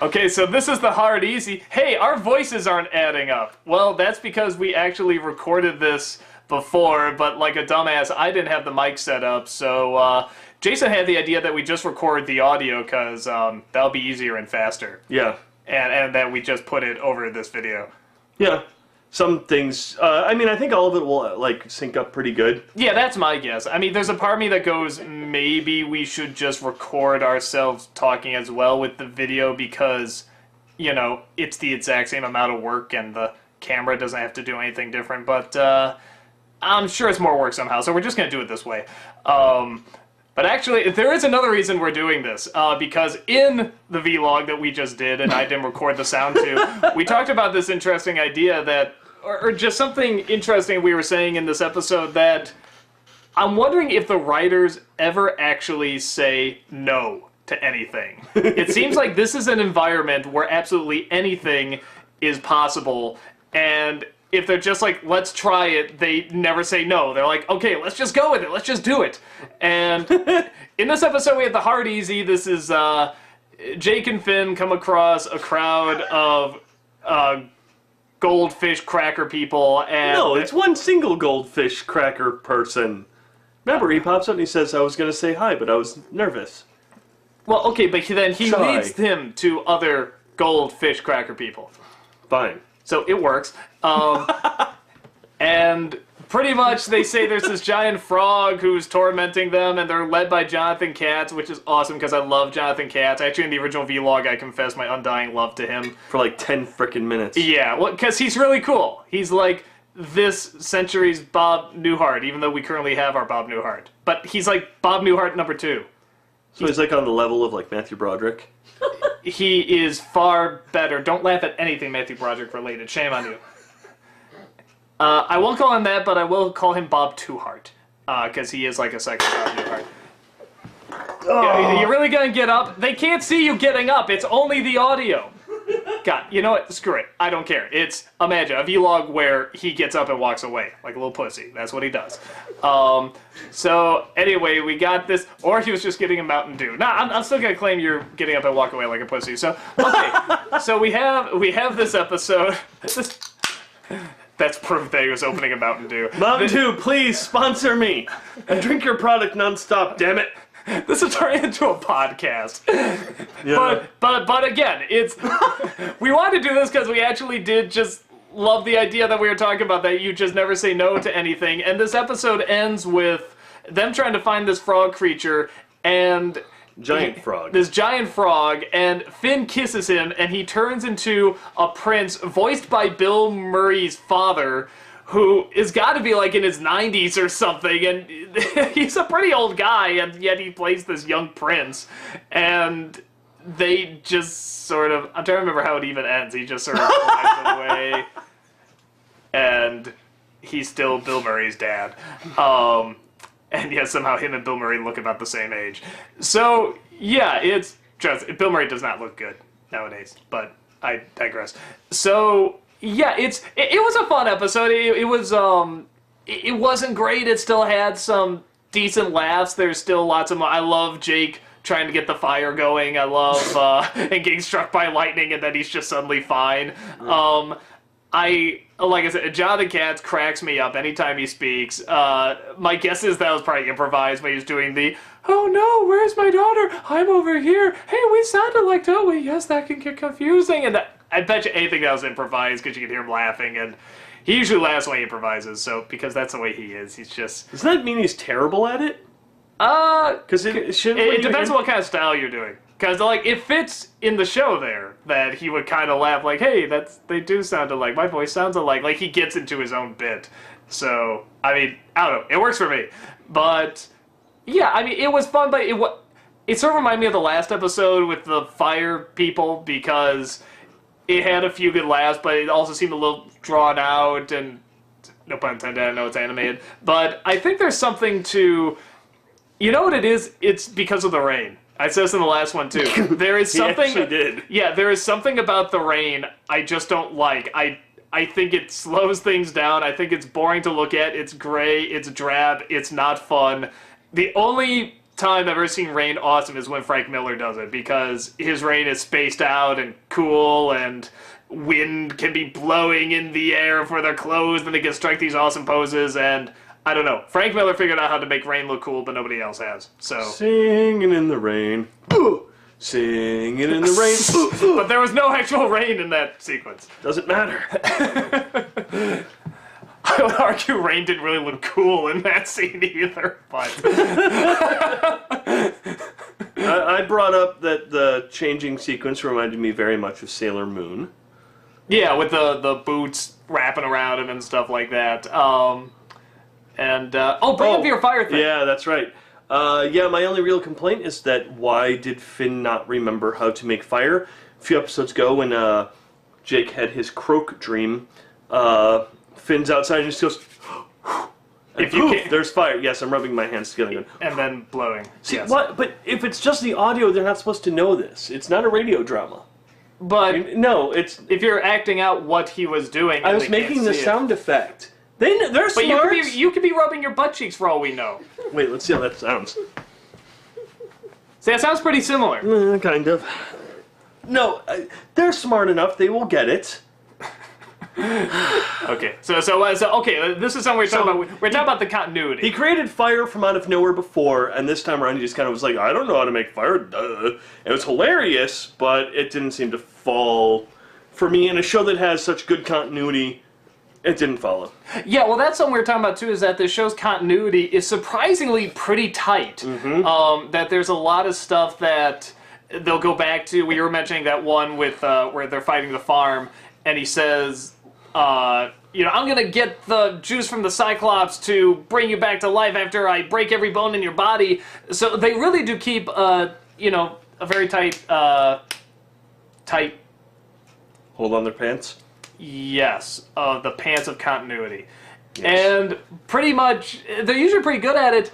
Okay, so this is the hard easy. Hey, our voices aren't adding up. Well, that's because we actually recorded this before, but like a dumbass, I didn't have the mic set up, so Jason had the idea that we just record the audio because that'll be easier and faster. Yeah. And that we just put it over this video. Yeah. Some things, I mean, I think all of it will, like, sync up pretty good. Yeah, that's my guess. I mean, there's a part of me that goes, maybe we should just record ourselves talking as well with the video because, you know, it's the exact same amount of work and the camera doesn't have to do anything different, but I'm sure it's more work somehow, so we're just going to do it this way. But actually, there is another reason we're doing this, because in the vlog that we just did, and I didn't record the sound to, we talked about this interesting idea that, or just something interesting we were saying in this episode that I'm wondering if the writers ever actually say no to anything. It seems like this is an environment where absolutely anything is possible, and if they're just like, let's try it, they never say no. They're like, okay, let's just go with it. Let's just do it. And in this episode, we have the hard easy. This is Jake and Finn come across a crowd of goldfish cracker people. And No, it's one single goldfish cracker person. Remember, he pops up and he says, I was going to say hi, but I was nervous. Well, okay, but then he Shy. leads them to other goldfish cracker people. Fine. So it works. And pretty much they say there's this giant frog who's tormenting them, and they're led by Jonathan Katz, which is awesome because I love Jonathan Katz. Actually, in the original vlog, I confess my undying love to him. For like 10 frickin' minutes. Yeah, well, because he's really cool. He's like this century's Bob Newhart, even though we currently have our Bob Newhart. But he's like Bob Newhart #2. So he's like on the level of like Matthew Broderick. He is far better. Don't laugh at anything Matthew Broderick related. Shame on you. I won't call him that, but I will call him Bob Twoheart. Because he is like a second Bob Newhart. Oh. You're really gonna get up? They can't see you getting up. It's only the audio. God, you know what? Screw it. I don't care. It's, imagine, a vlog where he gets up and walks away. Like a little pussy. That's what he does. So, anyway, we got this. Or he was just getting a Mountain Dew. Nah, I'm still gonna claim you're getting up and walk away like a pussy. So, okay. So we have this episode. That's proof that he was opening a Mountain Dew. Mountain Dew, please sponsor me. And drink your product nonstop, damn it. This is turning into a podcast. Yeah. But again, it's we wanted to do this because we actually did just love the idea that we were talking about, that you just never say no to anything. And this episode ends with them trying to find this frog creature and Giant frog. this giant frog, and Finn kisses him, and he turns into a prince voiced by Bill Murray's father, who is got to be like in his 90s or something, and he's a pretty old guy, and yet he plays this young prince, and they just sort of, I'm trying to remember how it even ends, he just sort of flies away, and he's still Bill Murray's dad. And yet somehow him and Bill Murray look about the same age. So, yeah, Bill Murray does not look good nowadays, but I digress. So, yeah, it was a fun episode. It wasn't great. It still had some decent laughs. There's still lots of, I love Jake trying to get the fire going. I love, and getting struck by lightning and then he's just suddenly fine. Like I said, Jonathan Katz cracks me up anytime he speaks. My guess is that was probably improvised, but he's doing the, oh no, where's my daughter? I'm over here. Hey, we sounded like, don't we? Yes, that can get confusing. And I bet you anything that was improvised because you can hear him laughing. And he usually laughs when he improvises, so because that's the way he is. He's just... Does that mean he's terrible at it? Because it depends on what kind of style you're doing. Because, like, it fits in the show there that he would kind of laugh like, hey, they do sound alike. My voice sounds alike. Like, he gets into his own bit. So, I mean, I don't know. It works for me. But, yeah, I mean, it was fun, but it sort of reminded me of the last episode with the fire people because it had a few good laughs, but it also seemed a little drawn out and, no pun intended, I know it's animated. But I think there's something to, you know what it is? It's because of the rain. I said this in the last one, too. There is something... He actually did. Yeah, there is something about the rain I just don't like. I think it slows things down. I think it's boring to look at. It's gray. It's drab. It's not fun. The only time I've ever seen rain awesome is when Frank Miller does it, because his rain is spaced out and cool, and wind can be blowing in the air for their clothes, and they can strike these awesome poses, and I don't know. Frank Miller figured out how to make rain look cool, but nobody else has. So Singing in the rain. Singing in the rain. but there was no actual rain in that sequence. Doesn't matter. I would argue rain didn't really look cool in that scene either, but I brought up that the changing sequence reminded me very much of Sailor Moon. yeah, with the boots wrapping around him and stuff like that. Bring up your fire thing. Yeah, that's right. My only real complaint is that why did Finn not remember how to make fire? A few episodes ago when Jake had his croak dream, Finn's outside and just goes, and If you poof, can't- there's fire. Yes, I'm rubbing my hands together. And then blowing. See, Yes. what? But if it's just the audio, they're not supposed to know this. It's not a radio drama. But No, it's... if you're acting out what he was doing, I and was they can't making the see it- sound effect. They're But smart. you could be rubbing your butt cheeks for all we know. Wait, let's see how that sounds. See, that sounds pretty similar. Kind of. No, they're smart enough. They will get it. Okay, so okay, this is something we're talking about. We're talking about the continuity. He created fire from out of nowhere before, and this time around he just kind of was like, I don't know how to make fire, duh. It was hilarious, but it didn't seem to fall for me. In a show that has such good continuity, it didn't follow. Yeah, well, that's something we were talking about too. Is that the show's continuity is surprisingly pretty tight. That there's a lot of stuff that they'll go back to. We were mentioning that one with where they're fighting the farm, and he says, I'm gonna get the juice from the Cyclops to bring you back to life after I break every bone in your body. So they really do keep, a very tight, Hold on their pants. yes, the pants of continuity. And pretty much, they're usually pretty good at it.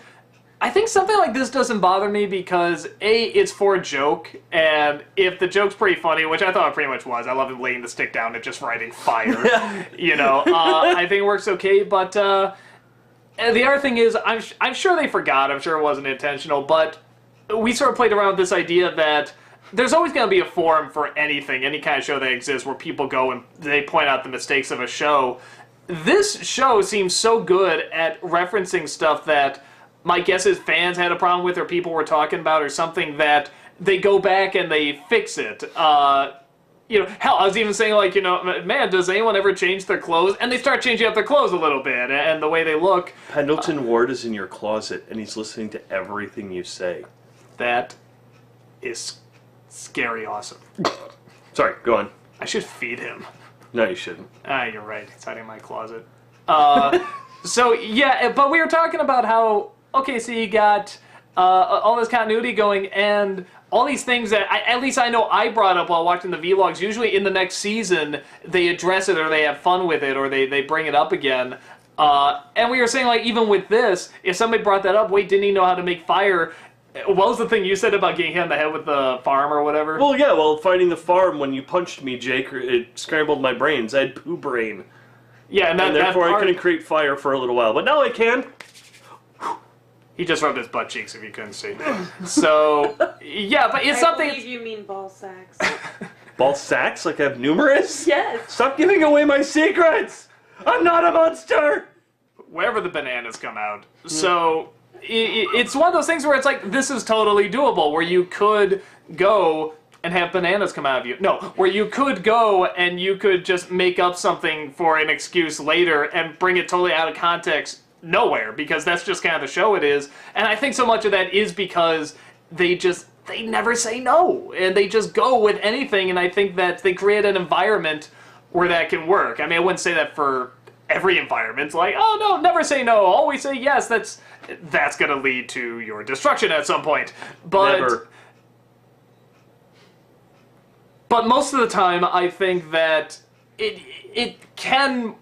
I think something like this doesn't bother me because, A, it's for a joke, and if the joke's pretty funny, which I thought it pretty much was, I love him laying the stick down and just writing fire, I think it works okay, but and the other thing is, I'm sure they forgot, I'm sure it wasn't intentional, but we sort of played around with this idea that there's always going to be a forum for anything, any kind of show that exists, where people go and they point out the mistakes of a show. This show seems so good at referencing stuff that my guess is fans had a problem with or people were talking about or something that they go back and they fix it. Hell, I was even saying, like, man, does anyone ever change their clothes? And they start changing up their clothes a little bit and the way they look. Pendleton Ward is in your closet, and he's listening to everything you say. That is scary awesome. Sorry, go on. I should feed him. No, you shouldn't. You're right. He's hiding in my closet. But we were talking about how, okay, so you got all this continuity going and all these things that, at least I know I brought up while watching the vlogs. Usually in the next season, they address it or they have fun with it or they bring it up again. And we were saying, like, even with this, if somebody brought that up, wait, didn't he know how to make fire? What was the thing you said about getting hit in the head with the farm or whatever? Well, yeah, fighting the farm, when you punched me, Jake, it scrambled my brains. I had poo brain. Yeah, and Therefore I couldn't create fire for a little while. But now I can. He just rubbed his butt cheeks, if you couldn't see. So, yeah, but it's I something... believe you mean ball sacks. Ball sacks like I have numerous? Yes. Stop giving away my secrets! I'm not a monster! Wherever the bananas come out. So, it's one of those things where it's like, this is totally doable, where you could go and have bananas come out of you. No, where you could go and you could just make up something for an excuse later and bring it totally out of context nowhere, because that's just kind of the show it is. And I think so much of that is because they never say no, and they just go with anything, and I think that they create an environment where that can work. I mean, I wouldn't say that for every environment, like, oh no, never say no, always say yes. That's gonna lead to your destruction at some point. But Never. But most of the time, I think that it can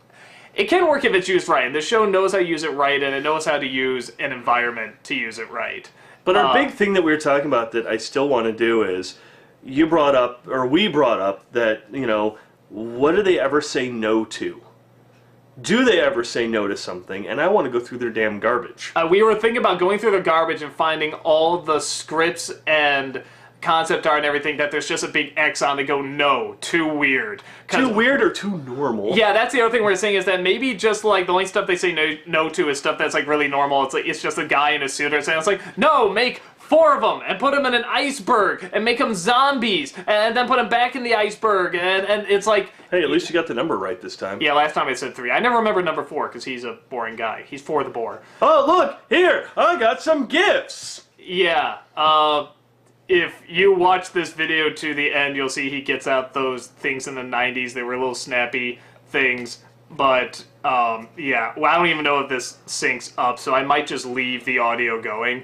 work if it's used right. And the show knows how to use it right, and it knows how to use an environment to use it right. But our big thing that we were talking about that I still want to do is, we brought up that, what do they ever say no to? do they ever say no to something? And I want to go through their damn garbage. We were thinking about going through their garbage and finding all the scripts and concept art and everything that there's just a big X on to go, no, too weird. Too weird or too normal? Yeah, that's the other thing we're saying is that maybe just like the only stuff they say no to is stuff that's like really normal. It's like it's just a guy in a suit or something. It's like, no, make 4 of them and put them in an iceberg and make them zombies and then put them back in the iceberg and it's like, hey, at least you got the number right this time. yeah, last time I said 3. I never remember number 4 because he's a boring guy. He's for the bore. Oh, look, here, I got some gifts. Yeah, if you watch this video to the end, you'll see he gets out those things in the 90s. They were little snappy things, but yeah, well, I don't even know if this syncs up, so I might just leave the audio going.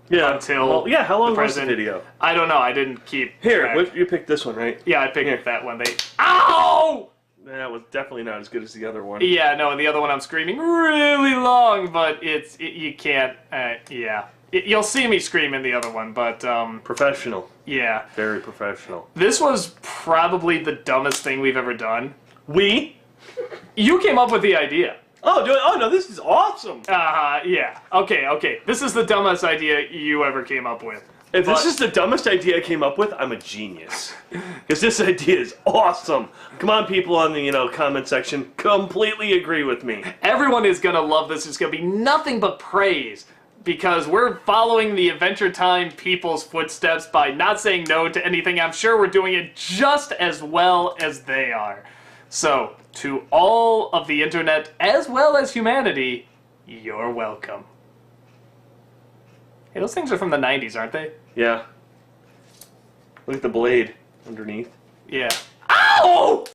Yeah. Until well, yeah, how long was the present. video? I don't know. I didn't keep Here, track. you picked this one, right? Yeah, I picked that one. Ow! That was definitely not as good as the other one. Yeah, no, the other one I'm screaming really long, but you can't. Yeah, you'll see me scream in the other one, but Professional. yeah, Very professional. this was probably the dumbest thing we've ever done. You came up with the idea. Oh no, this is awesome. Yeah. Okay. This is the dumbest idea you ever came up with. If this is the dumbest idea I came up with, I'm a genius. Because this idea is awesome. Come on, people on the comment section, completely agree with me. Everyone is gonna love this. It's gonna be nothing but praise because we're following the Adventure Time people's footsteps by not saying no to anything. I'm sure we're doing it just as well as they are. So, to all of the internet as well as humanity, you're welcome. Hey, those things are from the 90s, aren't they? Yeah. Look at the blade underneath. Yeah. Ow!